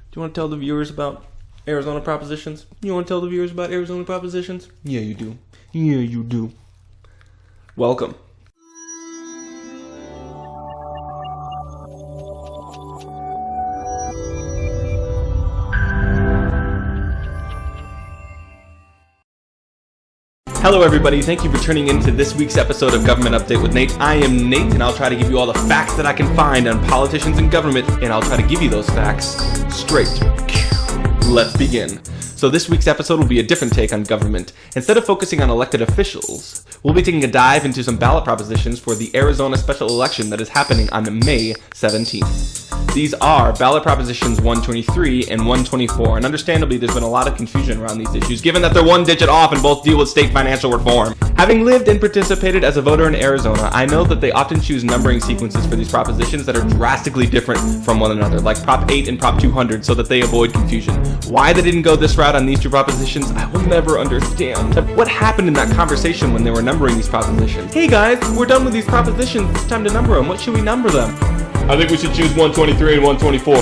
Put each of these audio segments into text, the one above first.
Do you want to tell the viewers about Arizona Propositions? You want to tell the viewers about Arizona Propositions? Yeah, you do. Yeah, you do. Welcome. Hello everybody, thank you for tuning in to this week's episode of Government Update with Nate. I am Nate, and I'll try to give you all the facts that I can find on politicians and government, and I'll try to give you those facts straight. Let's begin. So this week's episode will be a different take on government. Instead of focusing on elected officials, we'll be taking a dive into some ballot propositions for the Arizona special election that is happening on May 17th. These are Ballot Propositions 123 and 124, and understandably there's been a lot of confusion around these issues, given that they're one digit off and both deal with state financial reform. Having lived and participated as a voter in Arizona, I know that they often choose numbering sequences for these propositions that are drastically different from one another, like Prop 8 and Prop 200, so that they avoid confusion. Why they didn't go this route on these two propositions, I will never understand. What happened in that conversation when they were numbering these propositions? Hey guys, we're done with these propositions, it's time to number them. What should we number them? I think we should choose 123 and 124.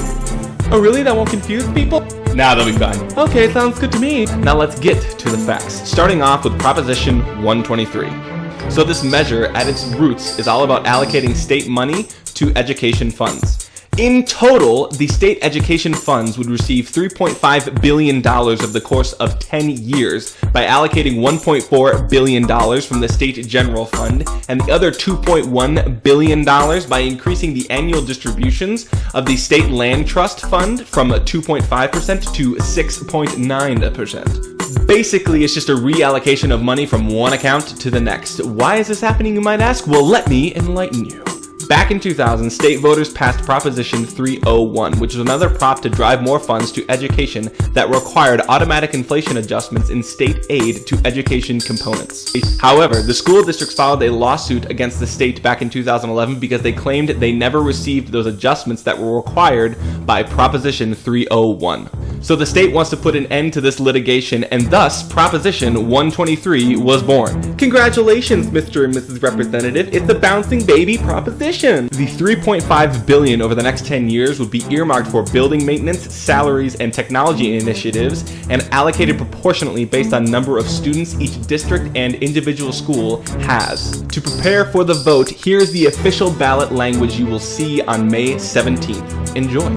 Oh really? That won't confuse people? Nah, they'll be fine. Okay, sounds good to me. Now let's get to the facts. Starting off with Proposition 123. So this measure, at its roots, is all about allocating state money to education funds. In total, the state education funds would receive $3.5 billion over the course of 10 years by allocating $1.4 billion from the state general fund and the other $2.1 billion by increasing the annual distributions of the state land trust fund from 2.5% to 6.9%. Basically, it's just a reallocation of money from one account to the next. Why is this happening, you might ask? Well, let me enlighten you. Back in 2000, state voters passed Proposition 301, which was another prop to drive more funds to education that required automatic inflation adjustments in state aid to education components. However, the school districts filed a lawsuit against the state back in 2011 because they claimed they never received those adjustments that were required by Proposition 301. So the state wants to put an end to this litigation, and thus Proposition 123 was born. Congratulations, Mr. and Mrs. Representative, it's a bouncing baby proposition. The $3.5 billion over the next 10 years would be earmarked for building maintenance, salaries, and technology initiatives, and allocated proportionately based on number of students each district and individual school has. To prepare for the vote, here's the official ballot language you will see on May 17th. Enjoy.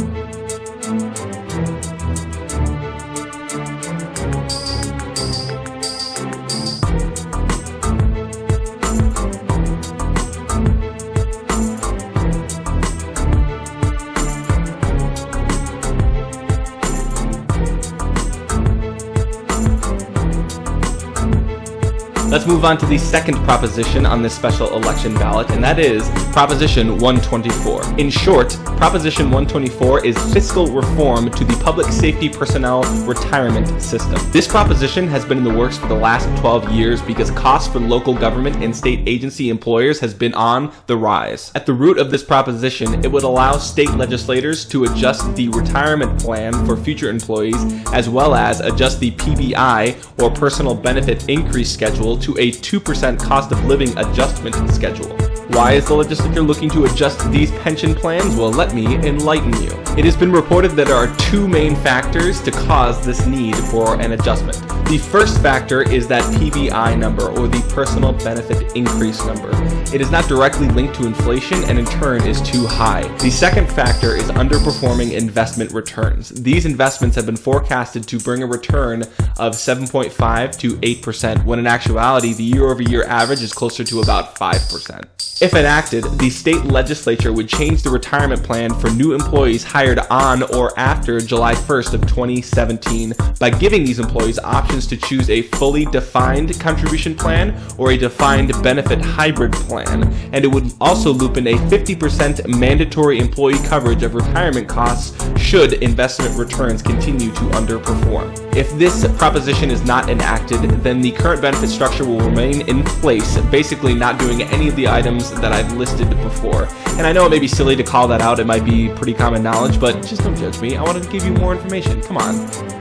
Let's move on to the second proposition on this special election ballot, and that is Proposition 124. In short, Proposition 124 is fiscal reform to the public safety personnel retirement system. This proposition has been in the works for the last 12 years because costs for local government and state agency employers has been on the rise. At the root of this proposition, it would allow state legislators to adjust the retirement plan for future employees, as well as adjust the PBI, or personal benefit increase schedule, to a 2% cost of living adjustment schedule. Why is the legislature looking to adjust these pension plans? Well, let me enlighten you. It has been reported that there are two main factors to cause this need for an adjustment. The first factor is that PBI number, or the personal benefit increase number. It is not directly linked to inflation and in turn is too high. The second factor is underperforming investment returns. These investments have been forecasted to bring a return of 7.5 to 8%, when in actuality the year-over-year average is closer to about 5%. If enacted, the state legislature would change the retirement plan for new employees hired on or after July 1st of 2017 by giving these employees options to choose a fully defined contribution plan or a defined benefit hybrid plan, and it would also loop in a 50% mandatory employee coverage of retirement costs should investment returns continue to underperform. If this proposition is not enacted, then the current benefit structure will remain in place, basically not doing any of the items that I've listed before. And I know it may be silly to call that out, it might be pretty common knowledge, but just don't judge me. I wanted to give you more information. Come on.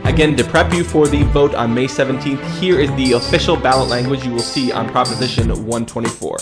Again, to prep you for the vote on May 17th, here is the official ballot language you will see on Proposition 124.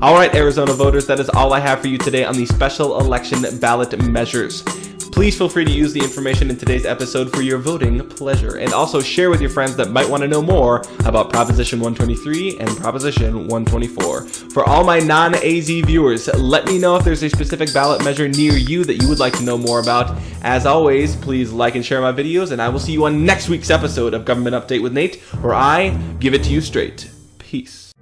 All right, Arizona voters, that is all I have for you today on the special election ballot measures. Please feel free to use the information in today's episode for your voting pleasure, and also share with your friends that might want to know more about Proposition 123 and Proposition 124. For all my non-AZ viewers, let me know if there's a specific ballot measure near you that you would like to know more about. As always, please like and share my videos, and I will see you on next week's episode of Government Update with Nate, where I give it to you straight. Peace.